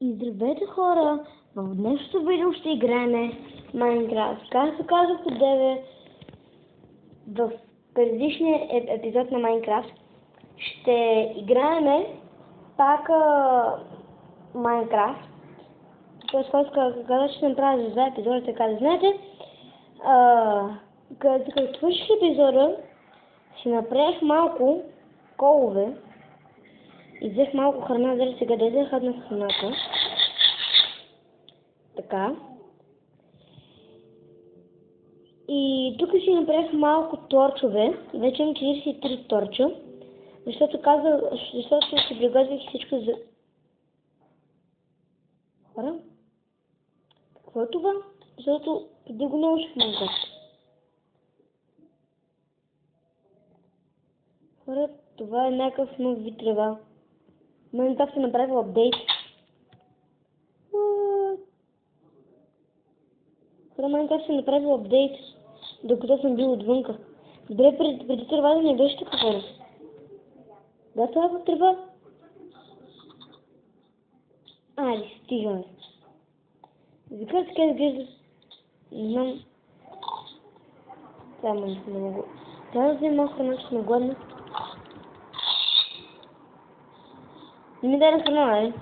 И здравейте хора! В днешното видео ще играем Майнкрафт. Както казах от деве в предишния епизод на Майнкрафт, ще играем пак Майнкрафт. Тоест, казах, ще направя за два епизода, така да знаете. Като свърших епизода, си направих малко колове и взех малко храна, дали сега да взех една храната. Така. И тук си направих малко торчове. Вече имам 43 торча. Защото си приготвих всичко за... Хора? Какво е това? Защото преди го научих Майнкрафт. Хора, това е някакъв нов вид трева. Майнкрафт е направил апдейт. Хора, Майнкрафт е направил апдейт, докато съм бил отвънка. Добре, преди тревата не беше така, хора. Да, това е трева. Али, стига. Защо така изглежда? Не знам. Трябва да не го... Трябва да взема малко храна, че сме гладни. Не ми дай храна, нали?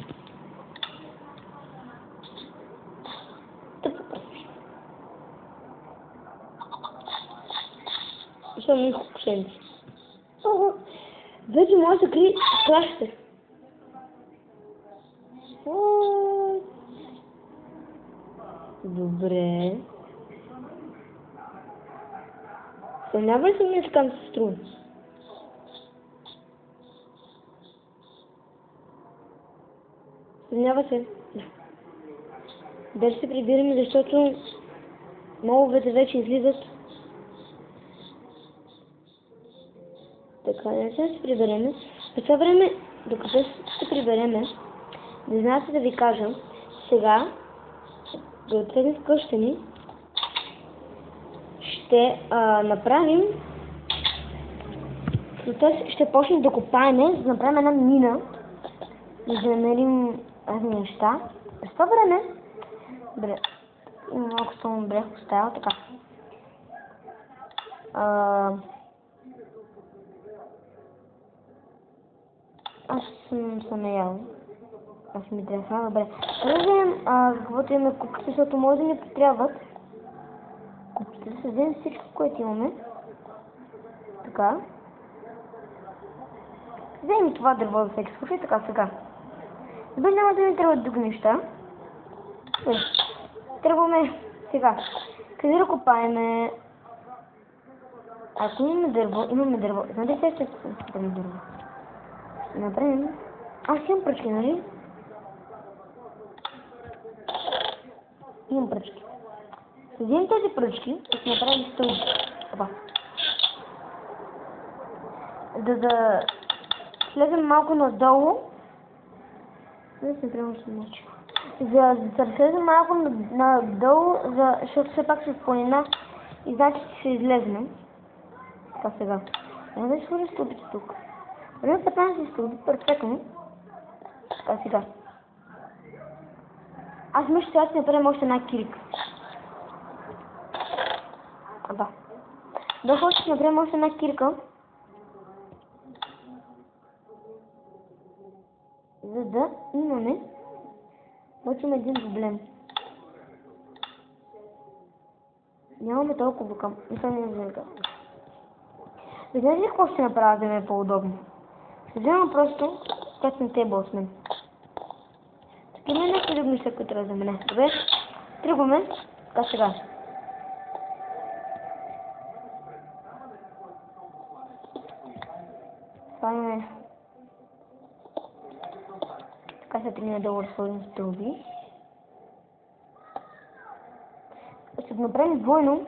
Тъпо пръсваш. Защо ми кукушенци? Вече може да крие клашите. Добре. Съмнява ли се ми така се струва? Съмнява се. Дали се прибираме, защото моловете вече излизат. Така, не се прибереме. По това време, докато се прибереме, не знам се да ви кажа, сега, да отведем в къща ни, ще направим, ще почнем да копаем, за да направим една мина, за да намерим разни неща. През това време, има малко стълно брех поставил, така. Аз съм ял. Аз ми трябва, добре. Да вземем каквото имаме куките, защото може да ни потребват. Куките да се вземем всичко, което имаме. Така. Вземем това дърво за всеки случай, така сега. Добре, няма да ни трябват други неща. Тръгваме сега. Къде да копаеме? Ако имаме дърво. Знаете ли сега ще купим дърво? Ще направим. Аз имам пръчки, нали? Имам пръчки. Ще вземем тези пръчки и ще направим стълби. Това. Да слезем малко надолу. Да се направим още мочи. За да слезем малко надолу, защото все пак ще в планина и значи ще излезнем. Така сега. Няма да сложим стълбите тук. Време 15 стълби, перфектно. Така сега. Аз мисля, че сега ще направим още една кирика. Да. Да, ще направим още една кирка. За да имаме. Обаче има един проблем. Нямаме толкова към. Мисля, не е за. Знаете ли какво ще направя, да ми е по-удобно? Ще взема просто кастен тейбъл с мен. Така има някакви други неща, които трябва да мене. Добре? Тръгваме. Така сега. Ставаме. Така се трябва да сложим стълби. Ще го направим двойно.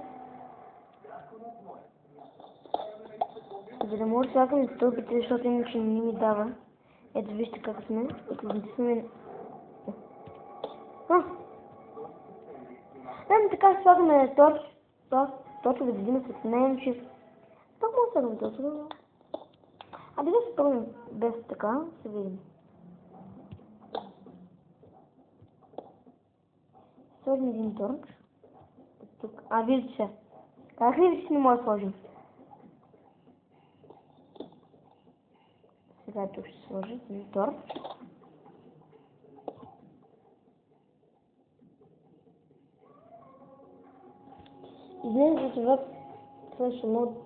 За да може да слагаме стълбите, защото иначе не ми дава. Ето вижте как сме. Ето натиснем. Така слагаме точно да видим с нея, че... Пак може да слагаме точно. Да се пробваме без така, ще видим. сложим един торч. Тук. Виждате се. Как ли не може да сложим? Сега тук ще сложа един торч. И днес за това свършим от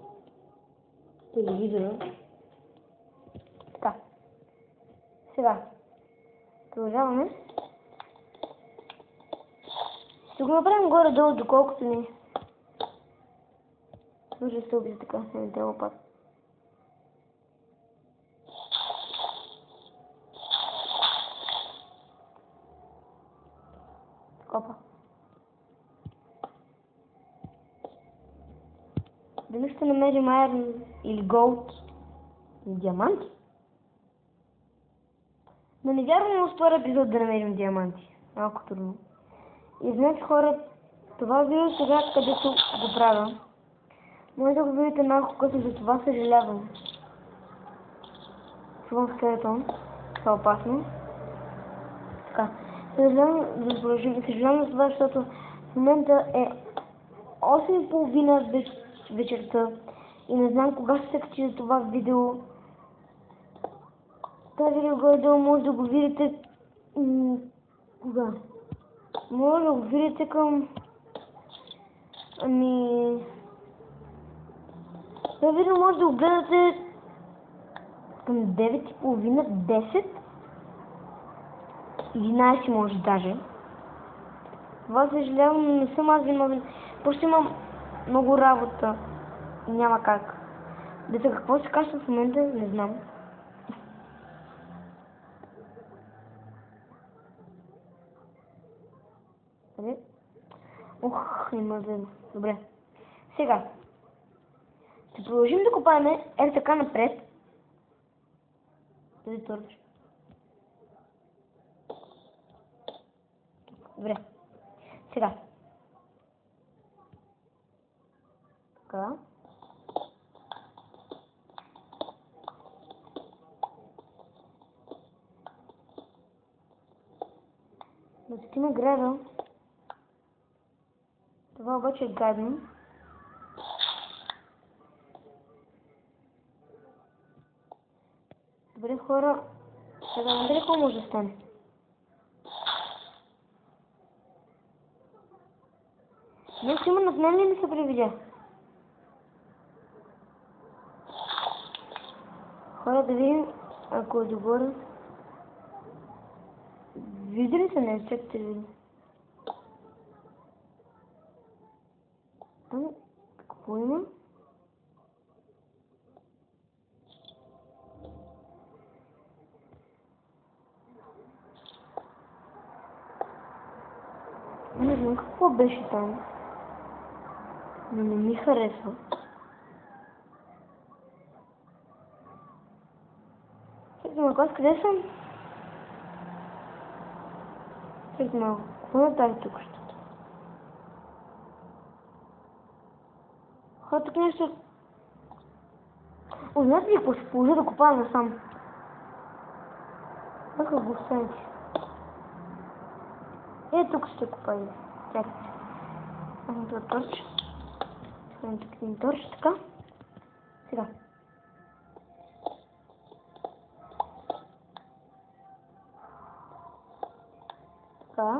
телевизора. Така. Сега. Продължаваме. Ще го направим горе-долу, доколкото ни. Може да се убие така, не те лопат. Опа. Дали ще намерим айрон или голд или диаманти? Но не вярвам в втори епизод да намерим диаманти. Малко трудно. И знаете хора, това видео сега, където го правя, може да го видите малко късно, за това съжалявам. Чувам скелетон. Това е опасно. Така. Съжалявам за това, защото в момента е 8:30 вечерта и не знам кога ще се качи за това видео. Това видео горе-долу може да го видите кога? Може да го видите към... Това видео може да го гледате към 9:30, 10, 11 може даже. Това съжалявам, но не съм аз виновен. Просто имам много работа и няма как. Дето какво се качва в момента, не знам. Не може да... Добре. Сега. Ще продължим да копаем така напред. Тази торч. Добре. Сега. Така. Достигна града. Това обаче е гадно. Добре хора, сега не какво може да стане. Днес има над мен ли не се привидя? Хора, да видим, ако е добър. Вижда ли се нещо? Чакайте да видим. Какво има? Не знам какво беше там. Но не ми харесва. Чакайте малко, аз къде съм? Чакайте малко, какво направих тук ще? Хора, тук нещо... Знаете ли какво ще положа да копая насам? Така го оставите. Тук ще копая. Чакайте. Аз съм това торч. Слагам тук един торч, така. Сега. Така.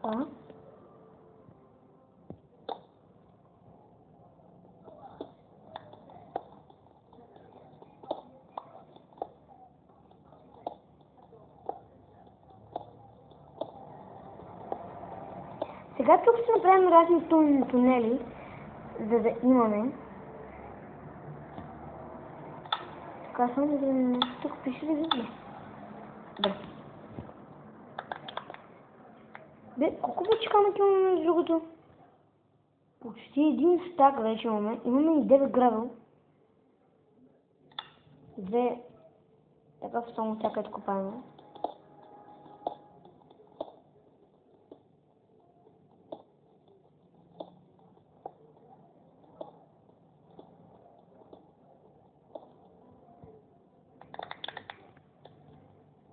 Така. Сега тук ще направим разни тунели, за да имаме. Така само да видим, тук пише да видим. Да. Бе, колко вече камък имаме между другото? Почти един стак вече имаме. Имаме и 9 гравел. 2 такъв само всяка откопаема.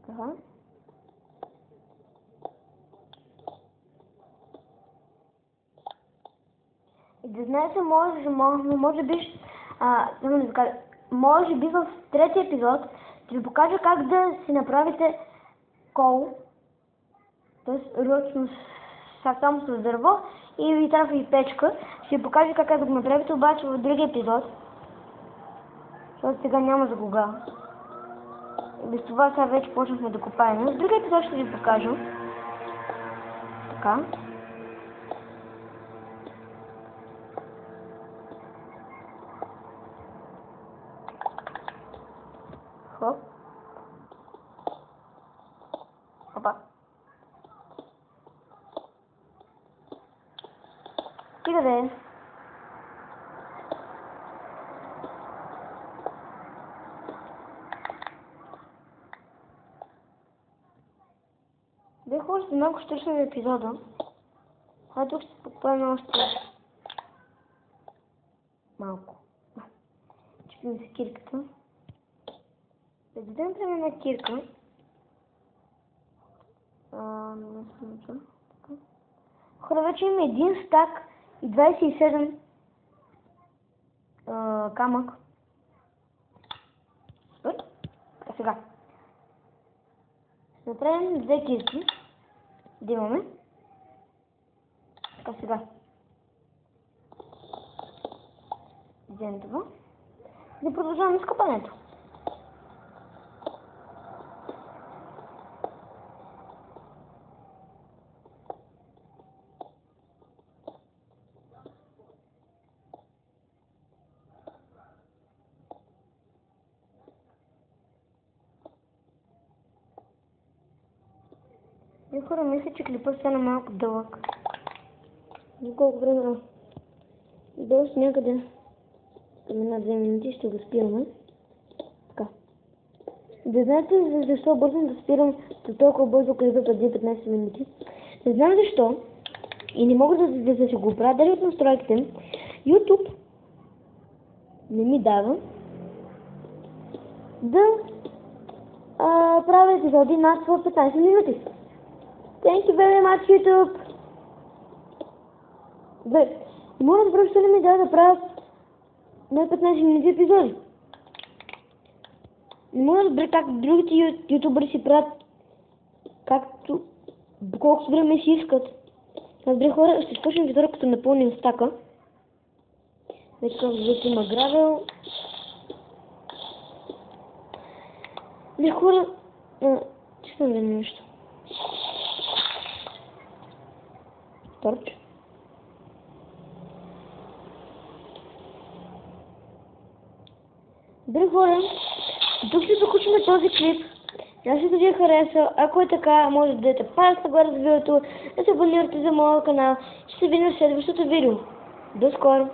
Така. И да знаете, може би, може би в третия епизод ще ви покажа как да си направите кол, т.е. ръчно само с дърво и ви трябва и печка. Ще ви покажа как да го направите, обаче в другия епизод, защото сега няма за кога. Без това сега вече почнахме да копаем. В другия епизод ще ви покажа. Така. Хоп. Опа. Стига да е. Бях още малко ще на епизода. А тук ще покупаем още малко. Чупим се кирката. Да дадем прямо една кирка. Хора, вече има един стак и 27 камък. А сега. Ще направим 2 кирки. Да имаме. Така сега. Вземем това. И продължаваме с копането. И хора, мисля, че клипът стана малко дълъг. За колко време? Доста някъде към 1-2 минути ще го спираме. Така. Да знаете защо бързам да спирам толкова бързо клипът преди 15 минути? Не знам защо и не мога да се го оправя. Дали от настройките YouTube не ми дава да правя епизоди над 15 минути. Thank you very much, YouTube! Бе, не мога да разбера, защо не ми дава да правя на 15 минути епизоди. Не мога да разбера как другите ютубъри си правят както, колкото време си искат. Разбира хора, ще спочнем епизода като напълним стака. Вече как вече има гравел. Разбира хора, честно да нещо. Торч. Добре хора, тук ще закучим този клип. Ако ви е харесал, ако е така, може да дадете палец нагоре за видеото, да се абонирате за моя канал. Ще се видим в следващото видео. До скоро!